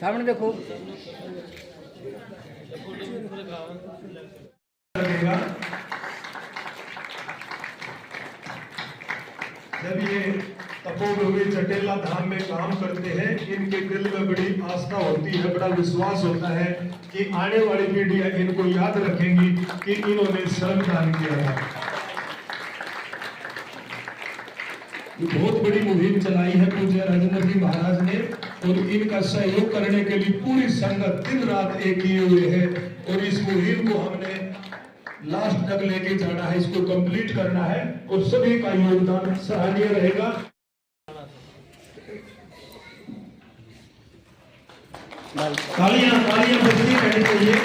सामने देखो। जब ये तपोभूमि चटेला धाम में काम करते हैं, इनके दिल में बड़ी आस्था होती है, बड़ा विश्वास होता है कि आने वाली पीढ़ियां इनको याद रखेंगी कि इन्होंने श्रमदान किया था। बहुत बड़ी मुहिम चलाई है पूज्य राजेंद्र जी महाराज ने, और इनका सहयोग करने के लिए पूरी संगत दिन रात एक किए हुए है, और इस मुहिम को हमने लास्ट तक लेके जाना है, इसको कंप्लीट करना है, और सभी का योगदान सराहनीय रहेगा। तालियां तालियां बजनी रहनी चाहिए।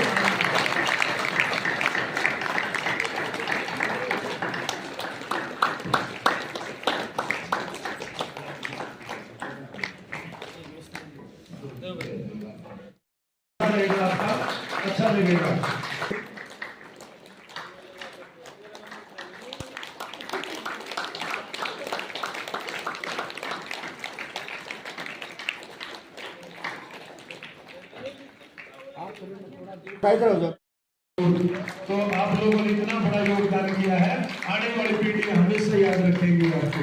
आपका अच्छा लगेगा। तो आप लोगों ने इतना बड़ा योगदान किया है, आने वाली पीढ़ी हमेशा याद रखेंगे आपको।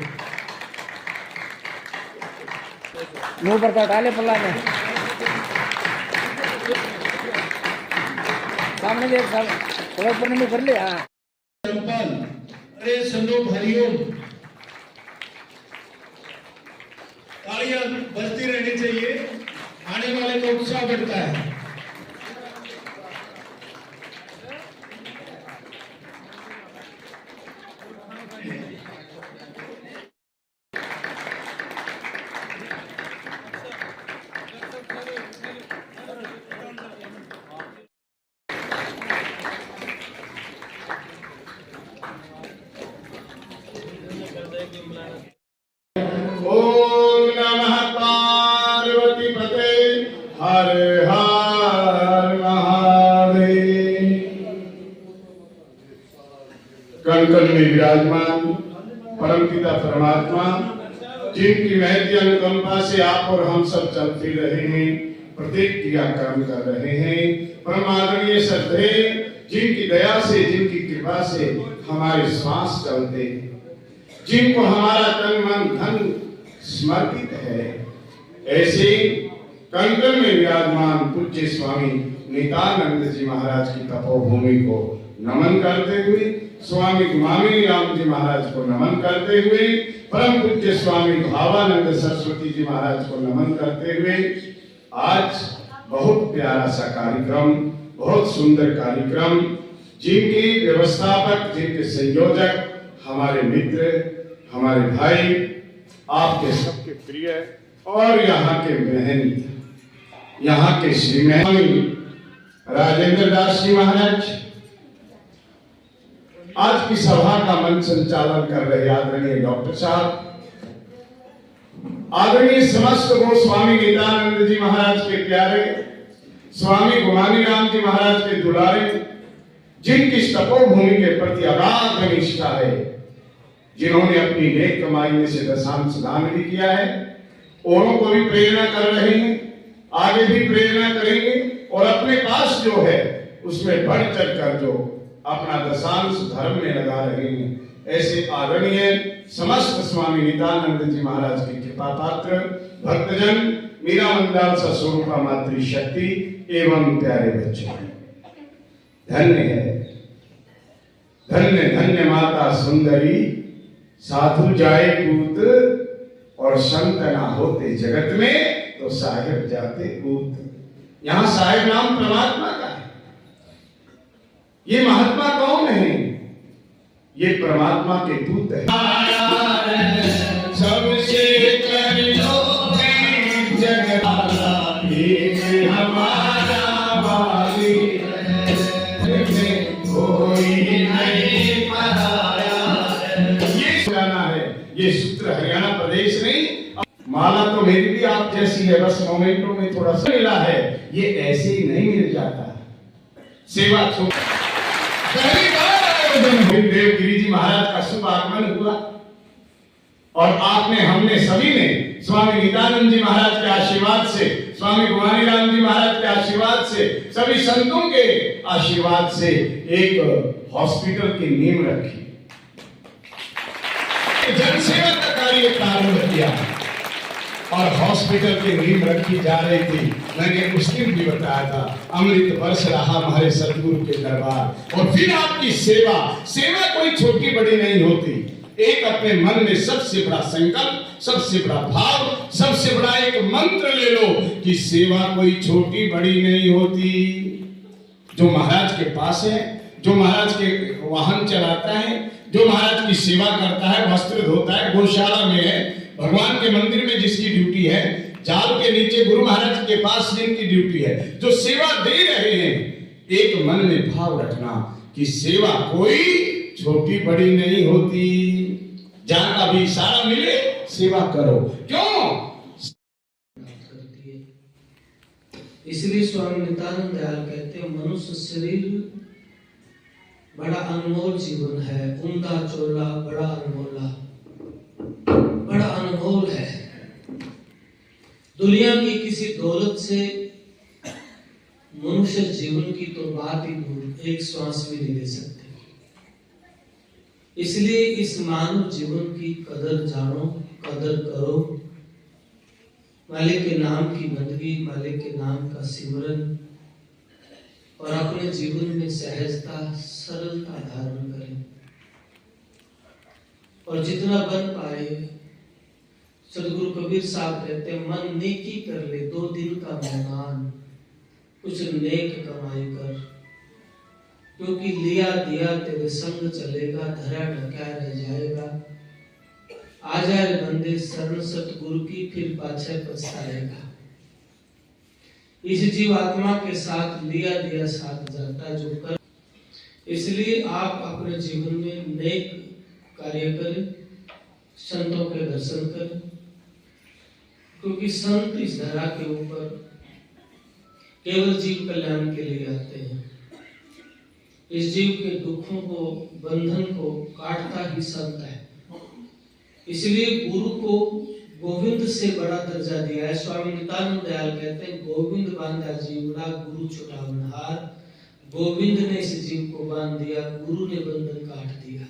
मुंह पर डाले पल्ला में सामने देख, सब थोड़ा ऊपर नहीं कर ले। हाँ चंपल, अरे संदो हरिओम, तालियां बजती रहनी चाहिए, आने वाले का उत्साह बढ़ता है। ओम नमः पार्वतीपते हर हर महादेव। कण-कण में विराजमान परमपिता परमात्मा, जिनकी महती अनुकंपा से आप और हम सब चल फिर रहे हैं, प्रत्येक क्रियाक्रम कर रहे हैं, परम आदरणीय श्रद्धेय, जिनकी दया से, जिनकी कृपा से हमारे श्वास चलते हैं, जिनको हमारा तन मन धन समर्पित है, ऐसे कण-कण में विराजमान पूज्य स्वामी नित्यानंद जी महाराज की तपोभूमि को नमन करते हुए, स्वामी गुमामी राम जी महाराज को नमन करते हुए, परम पूज्य स्वामी भावानंद सरस्वती जी महाराज को नमन करते हुए, आज बहुत प्यारा सा कार्यक्रम, बहुत सुंदर कार्यक्रम, जिनके व्यवस्थापक, जिनके संयोजक हमारे मित्र, हमारे भाई, आपके सबके प्रिय और यहाँ के बहन, यहाँ के श्रीमान राजेंद्र दास जी महाराज, आज की सभा का मंच संचालन कर रहे आदरणीय डॉक्टर साहब, आदरणीय समस्त गोस्वामी नित्यानंद जी महाराज के प्यारे, स्वामी गुमानी राम जी महाराज के दुलारे, जिनकी तपोभूमि के प्रति अगाध निष्ठा है, जिन्होंने अपनी नेक कमाई में से दशांश दान भी किया है, औरों को भी प्रेरणा कर रहे हैं, आगे भी प्रेरणा करेंगे, और अपने पास जो है उसमें बढ़ चढ़ कर जो अपना दशांश धर्म में लगा रहे हैं, ऐसे आदरणीय समस्त स्वामी नित्यानंद जी महाराज की कृपा पात्र भक्तजन, मीरा मंदाल सा स्वरूपा मातृ शक्ति एवं प्यारे बच्चों, धन्य है, धन्य धन्य माता सुंदरी, साधु जाए पूत और संत ना होते जगत में, तो साहेब जाते पूत। यहां साहेब नाम परमात्मा का है। ये महात्मा कौन है? ये परमात्मा के दूत है। सबसे कर लो जगवाला, एक हमारा वाली कोई नहीं पराया। ये जाना है, ये सूत्र हरियाणा प्रदेश नहीं, माला तो मेरी भी आप जैसी है, बस मोमेंटों में थोड़ा सा मिला है, ये ऐसे ही नहीं मिल जाता। सेवा देवगिरी जी महाराज का शुभ आगमन हुआ, और आपने, हमने सभी ने स्वामी नित्यानंद जी महाराज के आशीर्वाद से, स्वामी कुमारीराम जी महाराज के आशीर्वाद से, सभी संतों के आशीर्वाद से एक हॉस्पिटल की नींव रखी, जनसेवा का कार्य प्रारंभ किया और हॉस्पिटल की नींव रखी जा रही थी। मैंने उस दिन भी बताया था, अमृत वर्ष रहा हमारे सदगुरु के दरबार। और फिर आपकी सेवा, सेवा कोई छोटी बड़ी नहीं होती। एक अपने मन में सबसे बड़ा संकल्प, सबसे बड़ा भाव, सबसे बड़ा एक मंत्र ले लो कि सेवा कोई छोटी बड़ी नहीं होती। जो महाराज के पास है, जो महाराज के वाहन चलाता है, जो महाराज की सेवा करता है, वस्त्र धोता है, गौशाला में है, भगवान के मंदिर में जिसकी ड्यूटी है, जाल के नीचे गुरु महाराज के पास जिनकी ड्यूटी है, जो सेवा दे रहे हैं, एक मन में भाव रखना कि सेवा कोई छोटी बड़ी नहीं होती। जान का भी इशारा मिले, सेवा करो। क्यों? इसलिए स्वामी नित्यानंद दयाल कहते हैं, मनुष्य शरीर बड़ा अनमोल जीवन है, उमदा चोला बड़ा अनमोला, बड़ा अनमोल है। दुनिया की किसी दौलत से मनुष्य जीवन की तो बात ही दूर, एक श्वास भी नहीं ले सकते। इसलिए इस मानव जीवन की कदर जानो, कदर करो। मालिक के नाम की बंदगी, मालिक के नाम का सिमरन और अपने जीवन में सहजता, सरलता धारण करें। और जितना बन पाए, सदगुरु कबीर साहब कहते हैं, मन नेकी कर ले 2 दिन का मेहमान, कुछ नेक कमाई कर, क्योंकि लिया दिया तेरे संग चलेगा, धरा ढका रह जाएगा। आ जाए बंदे शरण सतगुरु की, फिर पाछे पछताएगा। इस जीव आत्मा के साथ लिया दिया साथ जाता जो कर। इसलिए आप अपने जीवन में नेक कार्य करें, संतों के दर्शन करें, क्योंकि संत इस धरा के ऊपर केवल जीव कल्याण के लिए आते हैं। इस जीव के दुखों को, बंधन को काटता ही संत है। इसलिए गुरु को गोविंद से बड़ा दर्जा दिया है। स्वामी नित्यानंद दयाल कहते हैं, गोविंद बांधा जीवड़ा, गुरु छुटा बन्हार। गोविंद ने इस जीव को बांध दिया, गुरु ने बंधन काट दिया।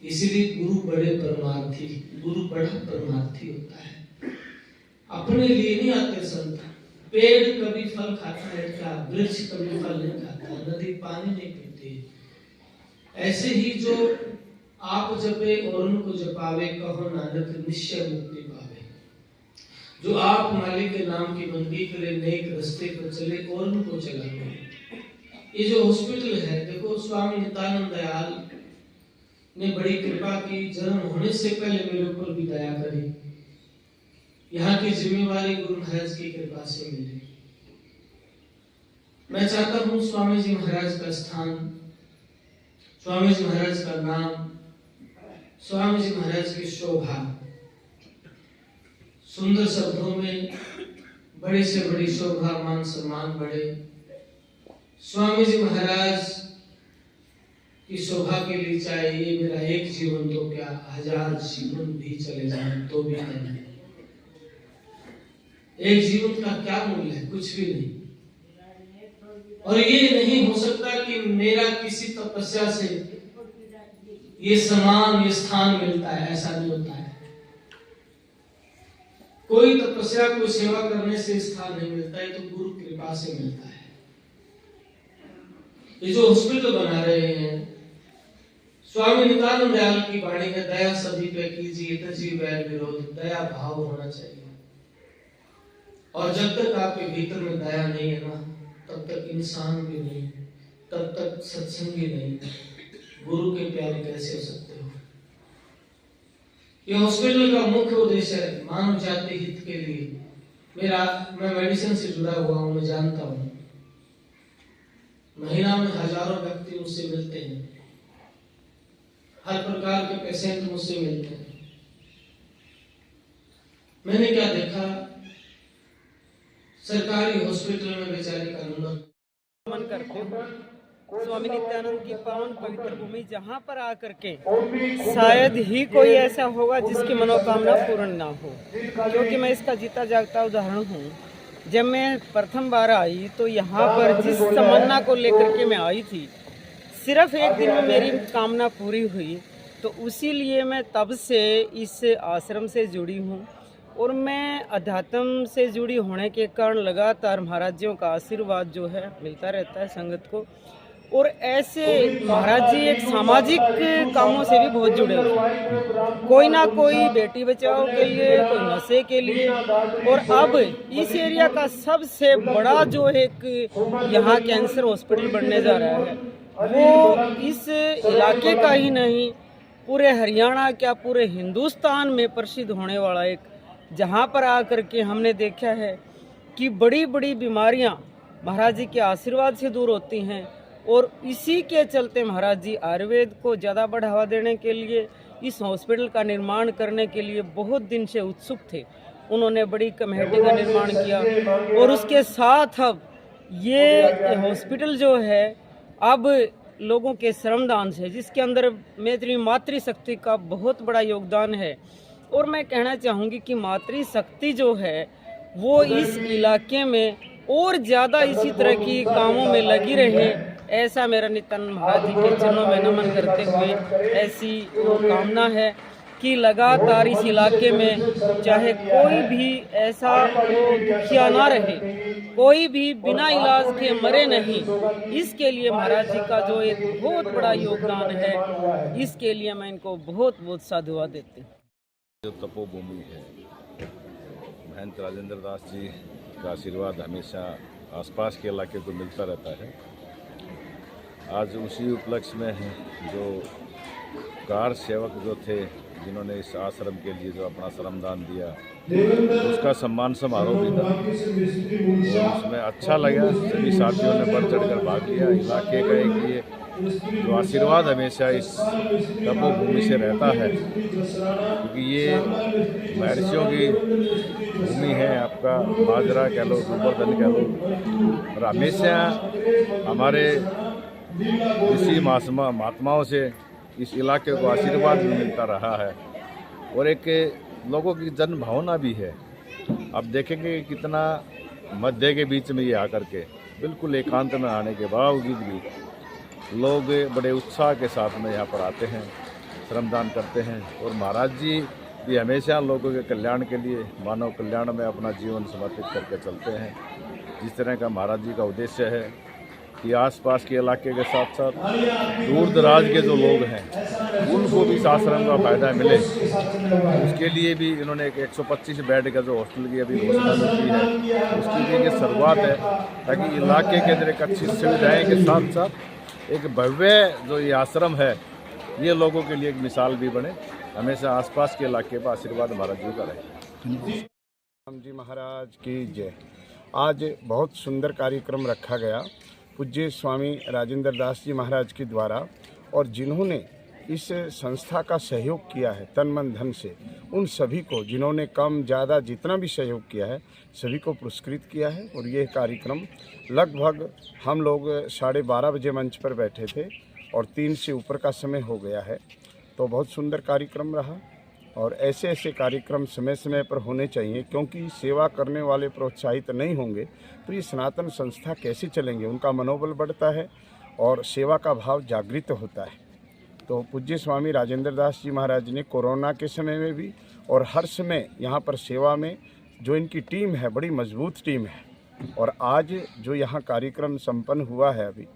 इसलिए गुरु बड़े परमार्थी, गुरु बड़ा परमार्थी होता है। अपने लिए नहीं आते संत। पेड़ कभी फल खाता है क्या? वृक्ष कभी फल नहीं खाता, नदी पानी नहीं पीती। ऐसे ही जो आप जपे और उनको जपावे, कहो नानक निश्चय मुक्ति पावे। जो आप मालिक के नाम की बंदगी करे, नेक रास्ते पर चले और उनको चलावे। ये जो हॉस्पिटल है, देखो स्वामी नित्यानंद दयाल ने बड़ी कृपा की, जन्म होने से पहले मेरे ऊपर भी दया करी। यहाँ की जिम्मेवारी गुरु महाराज की कृपा से मिली। मैं चाहता हूँ स्वामी जी महाराज का स्थान, स्वामी जी महाराज का नाम, स्वामी जी महाराज की शोभा सुंदर शब्दों में, बड़ी से बड़ी शोभा, मान सम्मान बढ़े। स्वामी जी महाराज की शोभा के लिए चाहे ये मेरा एक जीवन तो क्या, 1000 जीवन भी चले जाएं तो भी नहीं। एक जीवन का क्या मूल्य है? कुछ भी नहीं। और ये नहीं हो सकता कि मेरा किसी तपस्या से ये सम्मान, ये स्थान मिलता है, ऐसा नहीं होता है। कोई तपस्या, कोई सेवा करने से स्थान नहीं मिलता है, तो गुरु कृपा से मिलता है। ये जो हॉस्पिटल बना रहे हैं, स्वामी नित्यानंद दयाल की वाणी है, दया सभी पे कीजिए, तजी वैर विरोध, दया भाव होना चाहिए। और जब तक आपके भीतर में दया नहीं है ना, तब तक इंसान भी नहीं, तब तक सत्संगी नहीं, गुरु के प्यारे कैसे हो सकते हो? ये हॉस्पिटल का मुख्य उद्देश्य है मानव जाति हित के लिए। मैं मेडिसिन से जुड़ा हुआ हूँ, मैं जानता हूँ। महीना में हजारों व्यक्ति मुझसे मिलते हैं, हर प्रकार के पेशेंट मुझसे मिलते हैं। मैंने क्या देखा, सरकारी हॉस्पिटल में बेचारे का नंबर स्वामी नित्यानंद की पावन पवित्र भूमि, जहाँ पर आकर के शायद ही कोई ऐसा होगा जिसकी मनोकामना पूर्ण ना हो, क्योंकि मैं इसका जीता जागता उदाहरण हूँ। जब मैं प्रथम बार आई तो यहाँ पर जिस तमन्ना को लेकर के मैं आई थी, सिर्फ एक दिन में मेरी कामना पूरी हुई। तो उसी लिए मैं तब से इस आश्रम से जुड़ी हूँ और मैं अध्यात्म से जुड़ी होने के कारण लगातार महाराज जियों का आशीर्वाद जो है मिलता रहता है संगत को। और ऐसे महाराज जी एक सामाजिक कामों से भी बहुत जुड़े हुए हैं, कोई ना कोई बेटी बचाओ के लिए, कोई नशे के लिए। और अब इस एरिया का सबसे बड़ा जो एक यहाँ कैंसर हॉस्पिटल बनने जा रहा है, वो इस इलाके का ही नहीं पूरे हरियाणा क्या पूरे हिंदुस्तान में प्रसिद्ध होने वाला एक, जहाँ पर आकर के हमने देखा है कि बड़ी बड़ी बीमारियाँ महाराज जी के आशीर्वाद से दूर होती हैं। और इसी के चलते महाराज जी आयुर्वेद को ज़्यादा बढ़ावा देने के लिए, इस हॉस्पिटल का निर्माण करने के लिए बहुत दिन से उत्सुक थे। उन्होंने बड़ी कमेटी का निर्माण किया और उसके साथ अब ये हॉस्पिटल जो है अब लोगों के श्रमदान से, जिसके अंदर मेरी मातृशक्ति का बहुत बड़ा योगदान है। और मैं कहना चाहूँगी कि मातृशक्ति जो है वो इस इलाके में और ज़्यादा इसी तरह की कामों में लगी रहे, ऐसा मेरा नित्यानंद महाराज जी के चरणों में नमन करते हुए ऐसी कामना है कि लगातार इस इलाके में चाहे कोई भी ऐसा दुखिया ना रहे, कोई भी बिना इलाज के मरे नहीं। इसके लिए महाराज जी का जो एक बहुत बड़ा योगदान है, इसके लिए मैं इनको बहुत बहुत साधुवाद देती हूँ। जो तपोभूमि है, महंत राजेंद्र दास जी का आशीर्वाद हमेशा आसपास के इलाके को मिलता रहता है। आज उसी उपलक्ष्य में है जो कार सेवक जो थे, जिन्होंने इस आश्रम के लिए जो अपना श्रमदान दिया, उसका सम्मान समारोह भी था। और उसमें अच्छा लगा, सभी साथियों ने बढ़ चढ़ कर भाग लिया। इलाके का एक ये जो आशीर्वाद हमेशा इस तपोभूमि से रहता है, क्योंकि ये महर्षियों की भूमि है। आपका बाजरा कह लो, गोवर्धन कह लो, और हमेशा हमारे ऋषि महात्माओं से इस इलाके को आशीर्वाद भी मिलता रहा है और एक लोगों की जन भावना भी है। अब देखेंगे कितना मध्य के बीच में ये आकर के बिल्कुल एकांत में आने के बावजूद भी लोग बड़े उत्साह के साथ में यहाँ पर आते हैं, श्रमदान करते हैं। और महाराज जी भी हमेशा लोगों के कल्याण के लिए, मानव कल्याण में अपना जीवन समर्पित करके चलते हैं। जिस तरह का महाराज जी का उद्देश्य है कि आसपास के इलाके के साथ साथ दूर दराज के जो लोग हैं उनको भी इस आश्रम का फायदा मिले, उसके लिए भी इन्होंने एक 125 बेड का जो हॉस्टल की अभी घोषणा की है, उसकी भी ये शुरुआत है, ताकि इलाके के अंदर एक अच्छी सुविधाएँ के साथ साथ एक भव्य जो ये आश्रम है ये लोगों के लिए एक मिसाल भी बने। हमेशा आसपास के इलाके पर आशीर्वाद महाराज जी का रहे। राम जी महाराज की जय। आज बहुत सुंदर कार्यक्रम रखा गया पूज्य स्वामी राजेंद्र दास जी महाराज के द्वारा, और जिन्होंने इस संस्था का सहयोग किया है तन मन धन से, उन सभी को जिन्होंने कम ज़्यादा जितना भी सहयोग किया है सभी को पुरस्कृत किया है। और ये कार्यक्रम लगभग हम लोग 12:30 बजे मंच पर बैठे थे और 3 से ऊपर का समय हो गया है। तो बहुत सुंदर कार्यक्रम रहा और ऐसे ऐसे कार्यक्रम समय समय पर होने चाहिए, क्योंकि सेवा करने वाले प्रोत्साहित नहीं होंगे तो ये सनातन संस्था कैसे चलेंगे। उनका मनोबल बढ़ता है और सेवा का भाव जागृत होता है। तो पूज्य स्वामी राजेंद्र दास जी महाराज ने कोरोना के समय में भी और हर समय यहाँ पर सेवा में जो इनकी टीम है बड़ी मजबूत टीम है। और आज जो यहाँ कार्यक्रम संपन्न हुआ है, अभी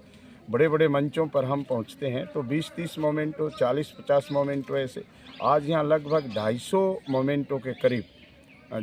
बड़े बड़े मंचों पर हम पहुँचते हैं तो 20-30 मोमेंटो, 40-50 मोमेंटो ऐसे, आज यहाँ लगभग 250 मोमेंटों के करीब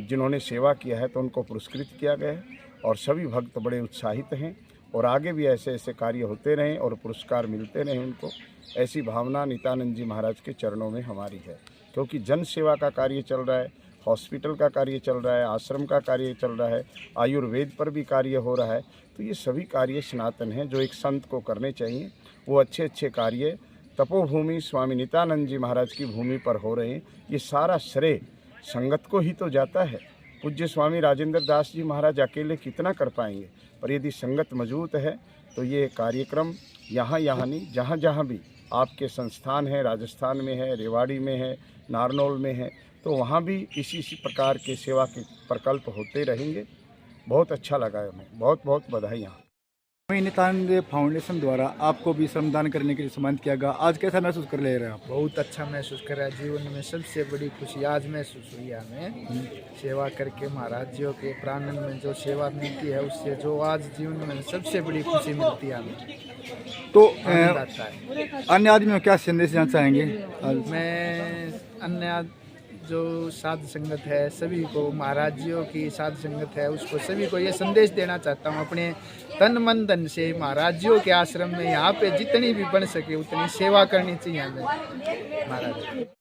जिन्होंने सेवा किया है तो उनको पुरस्कृत किया गया है। और सभी भक्त बड़े उत्साहित हैं और आगे भी ऐसे ऐसे कार्य होते रहें और पुरस्कार मिलते रहें उनको। ऐसी भावना नित्यानंद जी महाराज के चरणों में हमारी है, क्योंकि जन सेवा का कार्य चल रहा है, हॉस्पिटल का कार्य चल रहा है, आश्रम का कार्य चल रहा है, आयुर्वेद पर भी कार्य हो रहा है। तो ये सभी कार्य सनातन हैं जो एक संत को करने चाहिए। वो अच्छे अच्छे कार्य तपोभूमि स्वामी नित्यानंद जी महाराज की भूमि पर हो रहे हैं। ये सारा श्रेय संगत को ही तो जाता है। पूज्य स्वामी राजेंद्र दास जी महाराज अकेले कितना कर पाएंगे, पर यदि संगत मजबूत है तो ये कार्यक्रम यहाँ नहीं, जहाँ जहाँ भी आपके संस्थान है, राजस्थान में है, रेवाड़ी में है, नारनौल में है, तो वहाँ भी इसी प्रकार के सेवा के प्रकल्प होते रहेंगे। बहुत अच्छा लगा है, हमें बहुत बहुत बधाई। नितानंद फाउंडेशन द्वारा आपको भी श्रमदान करने के लिए सम्मानित किया गया, आज कैसा महसूस कर ले रहे हैं आप? बहुत अच्छा महसूस कर रहा है। जीवन में सबसे बड़ी खुशी आज महसूस हुई है हमें, सेवा करके महाराज जियों के प्रांगण में जो सेवा मिलती है उससे जो आज जीवन में सबसे बड़ी खुशी मिलती है हमें, तो आनंद आता है। अन्य आदमियों को क्या संदेश देना चाहेंगे? मैं अन्य जो साध संगत है सभी को, महाराज जियों की साध संगत है उसको सभी को ये संदेश देना चाहता हूँ, अपने तन मन धन से महाराज जियों के आश्रम में यहाँ पे जितनी भी बन सके उतनी सेवा करनी चाहिए हमें महाराज।